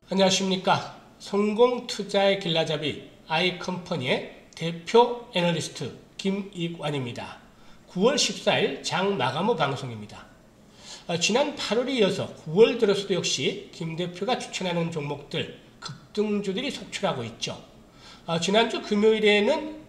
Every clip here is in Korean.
안녕하십니까. 성공투자의 길라잡이 아이컴퍼니의 대표 애널리스트 김익완입니다. 9월 14일 장 마감 후 방송입니다. 지난 8월에 이어서 9월 들어서도 역시 김 대표가 추천하는 종목들 급등주들이 속출하고 있죠. 지난주 금요일에는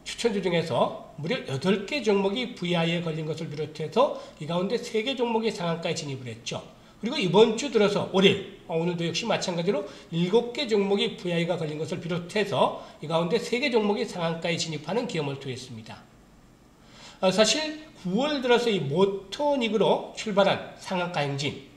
추천주 중에서 무려 8개 종목이 VI에 걸린 것을 비롯해서 이 가운데 3개 종목이 상한가에 진입을 했죠. 그리고 이번 주 들어서 월요일, 오늘도 역시 마찬가지로 7개 종목이 VI가 걸린 것을 비롯해서 이 가운데 3개 종목이 상한가에 진입하는 기염을 토했습니다. 사실 9월 들어서 이 모토닉으로 출발한 상한가 행진,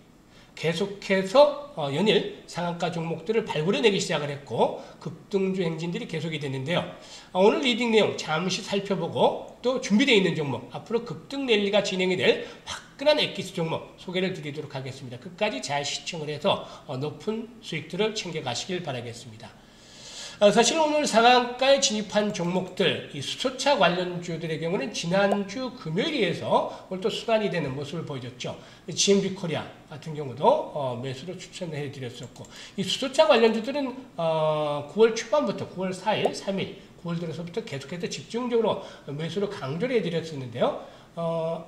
계속해서 연일 상한가 종목들을 발굴해내기 시작을 했고 급등주 행진들이 계속이 됐는데요. 오늘 리딩 내용 잠시 살펴보고 또 준비되어 있는 종목, 앞으로 급등 랠리가 진행이 될 화끈한 엑기스 종목 소개를 드리도록 하겠습니다. 끝까지 잘 시청을 해서 높은 수익들을 챙겨가시길 바라겠습니다. 사실 오늘 상한가에 진입한 종목들, 이 수소차 관련주들의 경우는 지난주 금요일에서 오늘 또 순환이 되는 모습을 보여줬죠. GMB 코리아 같은 경우도 매수로 추천해 드렸었고, 이 수소차 관련주들은 9월 초반부터 9월 4일, 3일, 9월 들어서부터 계속해서 집중적으로 매수로 강조를 해드렸었는데요.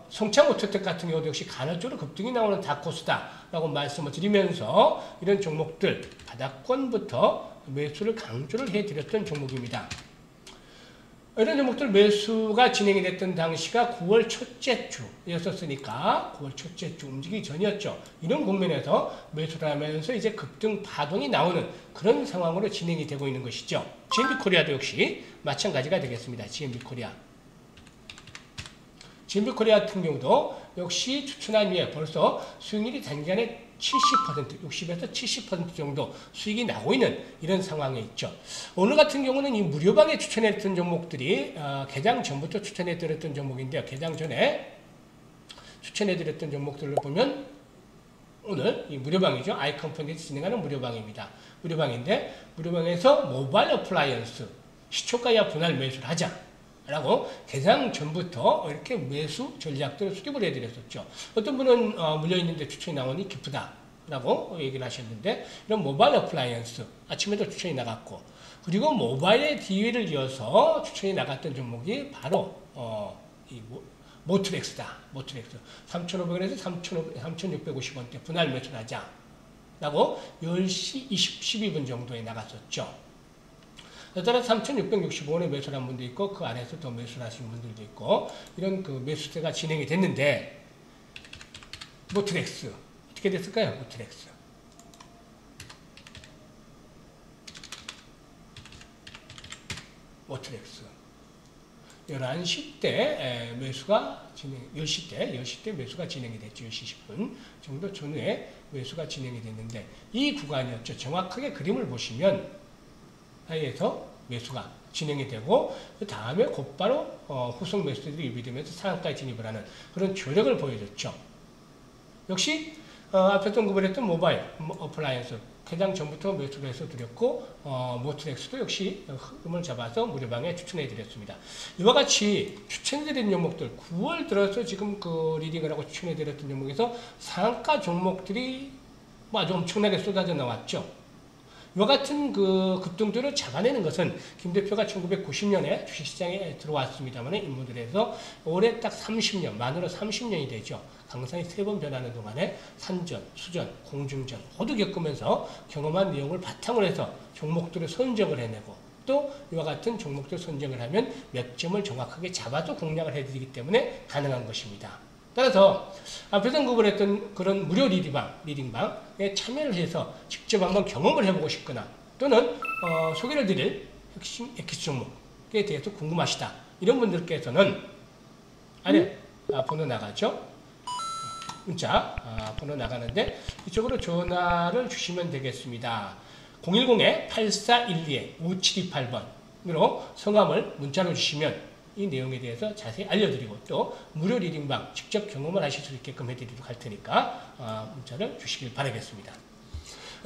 성창오토텍 같은 경우도 역시 간헐적으로 급등이 나오는 다코스다라고 말씀을 드리면서 이런 종목들 바닥권부터 매수를 강조를 해드렸던 종목입니다. 이런 종목들 매수가 진행이 됐던 당시가 9월 첫째 주였었으니까 9월 첫째 주 움직이기 전이었죠. 이런 국면에서 매수를 하면서 이제 급등 파동이 나오는 그런 상황으로 진행이 되고 있는 것이죠. GMB 코리아도 역시 마찬가지가 되겠습니다. GMB 코리아. GMB 코리아 같은 경우도 역시 추천한 후에 벌써 수익률이 단기간에 70%, 60에서 70% 정도 수익이 나고 있는 이런 상황에 있죠. 오늘 같은 경우는 이 무료방에 추천했던 종목들이 개장 전부터 추천해드렸던 종목인데요. 개장 전에 추천해드렸던 종목들을 보면 오늘 이 무료방이죠. 아이컴퍼니에서 진행하는 무료방입니다. 무료방인데 무료방에서 모바일 어플라이언스 시초가 이하 분할 매수를 하자 라고 개장 전부터 이렇게 매수 전략들을 수립을 해드렸었죠. 어떤 분은 물려있는데 추천이 나오니 기쁘다 라고 얘기를 하셨는데, 이런 모바일 어플라이언스 아침에도 추천이 나갔고, 그리고 모바일의 뒤를 이어서 추천이 나갔던 종목이 바로 이 모트렉스다. 모트렉스 3,500원에서 3,650원대 분할 매수를 하자 라고 10시 12분 정도에 나갔었죠. 따라 3,665원에 매수를 한 분도 있고, 그 안에서 더 매수를 하신 분들도 있고, 이런 그 매수세가 진행이 됐는데, 모트렉스. 어떻게 됐을까요? 모트렉스. 모트렉스. 11시 때 매수가 10시 때 매수가 진행이 됐죠. 10시 10분 정도 전후에 매수가 진행이 됐는데, 이 구간이었죠. 정확하게 그림을 보시면, 사이에서 매수가 진행이 되고 그 다음에 곧바로 후속 매수들이 유비되면서 상한가에 진입을 하는 그런 조력을 보여줬죠. 역시 앞에서 언급을 했던 모바일 어플라이언스 개장 전부터 매수를 해서 드렸고, 모트렉스도 역시 흐름을 잡아서 무료방에 추천해 드렸습니다. 이와 같이 추천해 드린 종목들 9월 들어서 지금 그 리딩을 하고 추천해 드렸던 종목에서 상한가 종목들이 아주 엄청나게 쏟아져 나왔죠. 이와 같은 그 급등들을 잡아내는 것은 김 대표가 1990년에 주식시장에 들어왔습니다만 인물들에서 올해 딱 30년, 만으로 30년이 되죠. 강산이 3번 변하는 동안에 산전, 수전, 공중전 모두 겪으면서 경험한 내용을 바탕으로 해서 종목들을 선정을 해내고, 또 이와 같은 종목들 선정을 하면 맥점을 정확하게 잡아서 공략을 해드리기 때문에 가능한 것입니다. 따라서 앞에서 언급을 했던 그런 무료 리딩방에 참여를 해서 직접 한번 경험을 해보고 싶거나, 또는 소개를 드릴 핵심 엑기스 종목에 대해서 궁금하시다 이런 분들께서는 아래 번호 나가죠. 문자 번호 나가는데 이쪽으로 전화를 주시면 되겠습니다. 010-8412-5728번으로 성함을 문자로 주시면 이 내용에 대해서 자세히 알려드리고, 또 무료 리딩방 직접 경험을 하실 수 있게끔 해드리도록 할 테니까 문자를 주시길 바라겠습니다.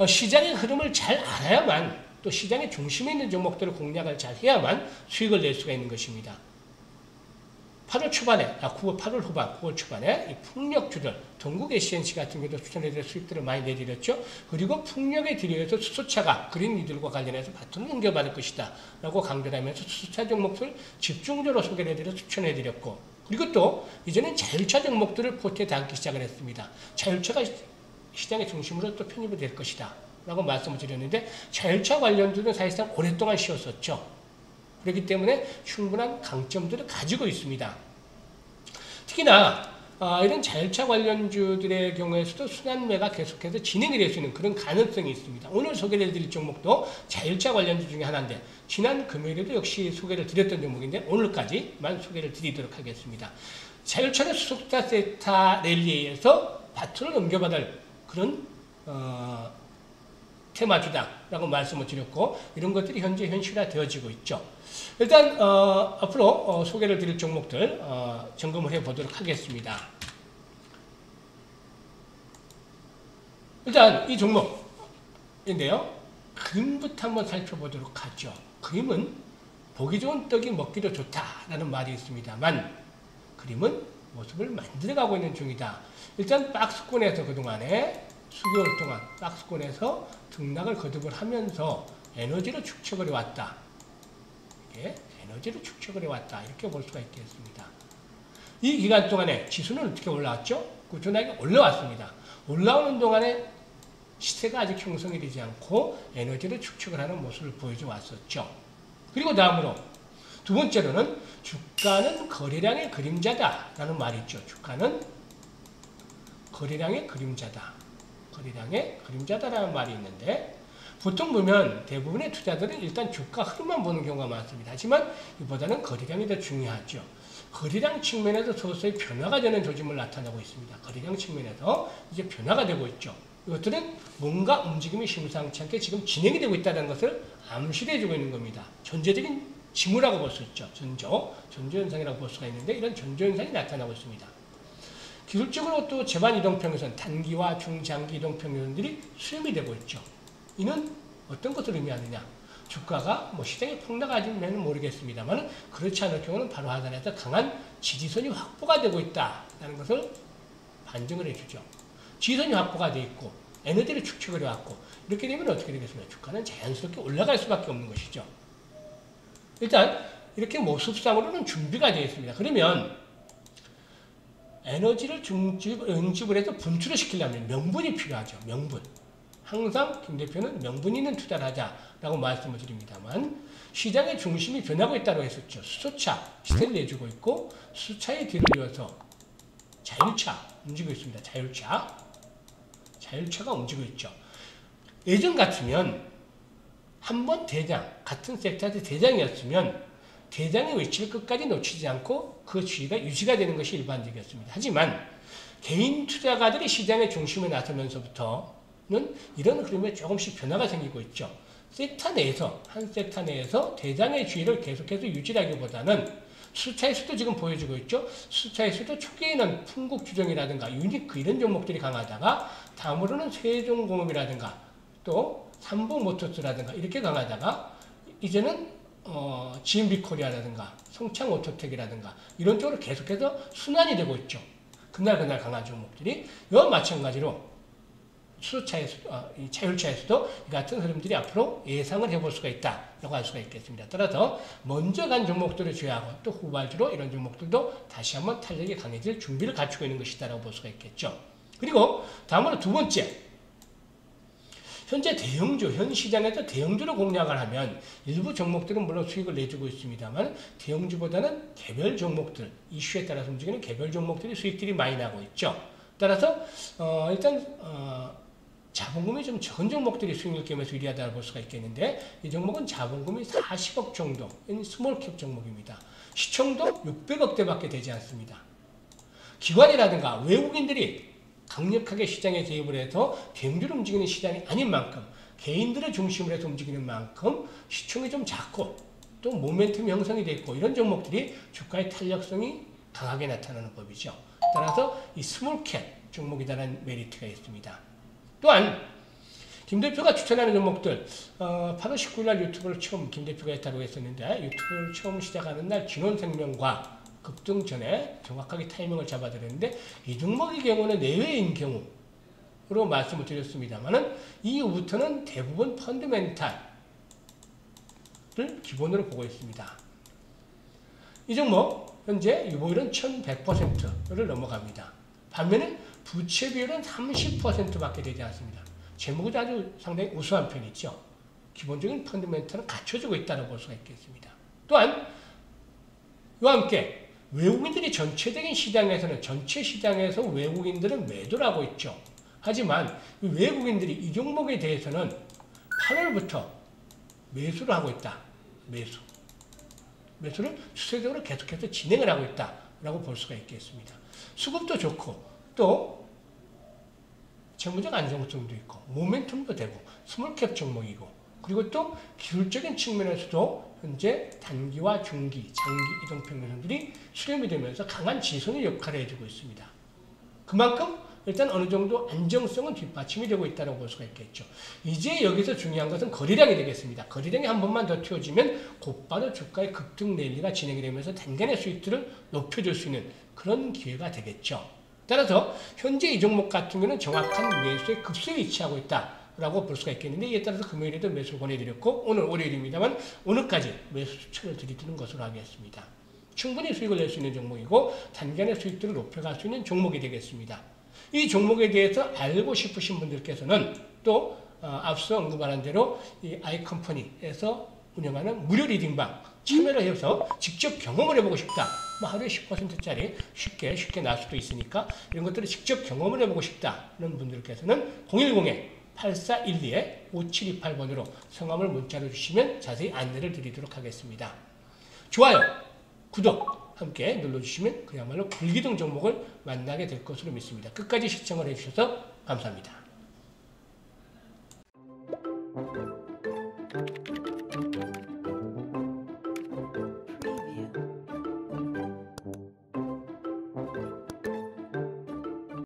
시장의 흐름을 잘 알아야만, 또 시장의 중심에 있는 종목들을 공략을 잘 해야만 수익을 낼 수가 있는 것입니다. 8월 초반에, 8월 후반, 9월 초반에 이 풍력주들, 동국 SNC 같은 경우도 추천해드려 수익들을 많이 내드렸죠. 그리고 풍력에 들여서 수소차가 그린 이들과 관련해서 바톤을 넘겨받을 것이다 라고 강조를 하면서 수소차 종목들 집중적으로 소개를 해드려 추천해드렸고, 그리고 또 이제는 자율차 종목들을 포트에 담기 시작을 했습니다. 자율차가 시장의 중심으로 또 편입이 될 것이다 라고 말씀을 드렸는데, 자율차 관련주는 사실상 오랫동안 쉬었었죠. 그렇기 때문에 충분한 강점들을 가지고 있습니다. 특히나 이런 자율차 관련주들의 경우에서도 순환매가 계속해서 진행이 될 수 있는 그런 가능성이 있습니다. 오늘 소개를 해드릴 종목도 자율차 관련주 중에 하나인데, 지난 금요일에도 역시 소개를 드렸던 종목인데 오늘까지만 소개를 드리도록 하겠습니다. 자율차는 수소차 세타 랠리에 의해서 바톤을 넘겨받을 그런 테마주다라고 말씀을 드렸고, 이런 것들이 현재 현실화되어지고 있죠. 일단 앞으로 소개를 드릴 종목들 점검을 해보도록 하겠습니다. 일단 이 종목인데요, 그림부터 한번 살펴보도록 하죠. 그림은 보기 좋은 떡이 먹기도 좋다라는 말이 있습니다만, 그림은 모습을 만들어가고 있는 중이다. 일단 박스권에서 그동안에 수개월 동안 박스권에서 등락을 거듭을 하면서 에너지를 축적을 해왔다. 이게 에너지를 축적을 해왔다. 이렇게 볼 수가 있겠습니다. 이 기간 동안에 지수는 어떻게 올라왔죠? 꾸준하게 올라왔습니다. 올라오는 동안에 시세가 아직 형성이 되지 않고 에너지를 축적을 하는 모습을 보여줘 왔었죠. 그리고 다음으로 두 번째로는 주가는 거래량의 그림자다 라는 말이 있죠. 주가는 거래량의 그림자다. 거래량의 그림자다라는 말이 있는데, 보통 보면 대부분의 투자들은 일단 주가 흐름만 보는 경우가 많습니다. 하지만 이보다는 거래량이 더 중요하죠. 거래량 측면에서 서서히 변화가 되는 조짐을 나타내고 있습니다. 거래량 측면에서 이제 변화가 되고 있죠. 이것들은 뭔가 움직임이 심상치 않게 지금 진행이 되고 있다는 것을 암시를 해주고 있는 겁니다. 전제적인 징후라고 볼 수 있죠. 전조현상이라고 볼 수가 있는데, 이런 전조현상이 나타나고 있습니다. 기술적으로 또 제반 이동평균선, 단기와 중장기 이동평균선들이 수렴이 되고 있죠. 이는 어떤 것을 의미하느냐? 주가가 시장에 폭락하지는 모르겠습니다만, 그렇지 않을 경우는 바로 하단에서 강한 지지선이 확보가 되고 있다는 것을 반증을 해주죠. 지지선이 확보가 되어 있고 에너지를 축적을 해왔고, 이렇게 되면 어떻게 되겠습니까? 주가는 자연스럽게 올라갈 수밖에 없는 것이죠. 일단 이렇게 모습상으로는 준비가 되어 있습니다. 그러면 에너지를 응집을 해서 분출을 시키려면 명분이 필요하죠. 명분. 항상 김 대표는 명분 있는 투자를 하자라고 말씀을 드립니다만, 시장의 중심이 변하고 있다고 했었죠. 수소차 시세를 내주고 있고, 수소차에 뒤를 이어서 자율차 움직이고 있습니다. 자율차가 움직이고 있죠. 예전 같으면 한번 대장, 같은 섹터의 대장이었으면 대장의 위치를 끝까지 놓치지 않고 그 주의가 유지가 되는 것이 일반적이었습니다. 하지만 개인 투자가들이 시장의 중심에 나서면서부터는 이런 흐름에 조금씩 변화가 생기고 있죠. 섹터 내에서, 한 섹터 내에서 대장의 주의를 계속해서 유지하기보다는 수차에서도 지금 보여주고 있죠. 수차에서도 초기에는 풍국주정이라든가 유니크 이런 종목들이 강하다가, 다음으로는 세종공업이라든가 또 삼성모터스라든가 이렇게 강하다가, 이제는 GMB코리아라든가 송창오토텍이라든가 이런 쪽으로 계속해서 순환이 되고 있죠. 그날 강한 종목들이. 이와 마찬가지로 이 자율차에서도 이 같은 흐름들이 앞으로 예상을 해볼 수가 있다라고 할 수가 있겠습니다. 따라서 먼저 간 종목들을 제외하고 또 후발주로 이런 종목들도 다시 한번 탄력이 강해질 준비를 갖추고 있는 것이다라고 볼 수가 있겠죠. 그리고 다음으로 두 번째, 현재 대형주, 현 시장에서 대형주로 공략을 하면 일부 종목들은 물론 수익을 내주고 있습니다만, 대형주보다는 개별 종목들, 이슈에 따라서 움직이는 개별 종목들이 수익들이 많이 나고 있죠. 따라서 일단 자본금이 좀 적은 종목들이 수익률 게임에서 유리하다고 볼 수가 있겠는데, 이 종목은 자본금이 40억 정도인 스몰캡 종목입니다. 시총도 600억대밖에 되지 않습니다. 기관이라든가 외국인들이 강력하게 시장에 개입을 해서 대형주로 움직이는 시장이 아닌 만큼, 개인들을 중심으로 해서 움직이는 만큼 시총이 좀 작고 또 모멘텀 형성이 되어 있고, 이런 종목들이 주가의 탄력성이 강하게 나타나는 법이죠. 따라서 이 스몰캡 종목이라는 메리트가 있습니다. 또한 김 대표가 추천하는 종목들, 8월 19일 날 유튜브를 처음 김 대표가 했다고 했었는데, 유튜브를 처음 시작하는 날 진원생명과 급등 전에 정확하게 타이밍을 잡아드렸는데 이 종목의 경우는 내외인 경우로 말씀을 드렸습니다만은 이후부터는 대부분 펀드멘탈을 기본으로 보고 있습니다. 이 종목 현재 유보율은 1100%를 넘어갑니다. 반면에 부채 비율은 30%밖에 되지 않습니다. 재무도 아주 상당히 우수한 편이죠. 기본적인 펀드멘탈은 갖춰지고 있다고 볼 수가 있겠습니다. 또한 이와 함께 외국인들이 전체 시장에서 외국인들은 매도를 하고 있죠. 하지만 외국인들이 이 종목에 대해서는 8월부터 매수를 하고 있다. 매수를 추세적으로 계속해서 진행을 하고 있다라고 볼 수가 있겠습니다. 수급도 좋고 또 재무적 안정성도 있고 모멘텀도 되고 스몰캡 종목이고 그리고 또 기술적인 측면에서도 현재 단기와 중기, 장기 이동평균선들이 수렴이 되면서 강한 지선의 역할을 해주고 있습니다. 그만큼 일단 어느 정도 안정성은 뒷받침이 되고 있다고 볼 수가 있겠죠. 이제 여기서 중요한 것은 거래량이 되겠습니다. 거래량이 한 번만 더 튀어지면 곧바로 주가의 급등 랠리가 진행이 되면서 단간의 수익들을 높여줄 수 있는 그런 기회가 되겠죠. 따라서 현재 이 종목 같은 경우는 정확한 매수의 급수에 위치하고 있다라고 볼 수가 있겠는데 이에 따라서 금요일에도 매수를 권해드렸고 오늘 월요일입니다만 오늘까지 매수 추천을 드리는 것으로 하겠습니다. 충분히 수익을 낼 수 있는 종목이고 단간의 수익들을 높여갈 수 있는 종목이 되겠습니다. 이 종목에 대해서 알고 싶으신 분들께서는 또 앞서 언급한 대로 이 아이컴퍼니에서 운영하는 무료 리딩방 참여를 해서 직접 경험을 해보고 싶다. 하루에 10%짜리 쉽게 나올 수도 있으니까 이런 것들을 직접 경험을 해보고 싶다는 분들께서는 010-8412-5728번으로 성함을 문자로 주시면 자세히 안내를 드리도록 하겠습니다. 좋아요, 구독 함께 눌러주시면 그야말로 불기둥 종목을 만나게 될 것으로 믿습니다. 끝까지 시청을 해주셔서 감사합니다.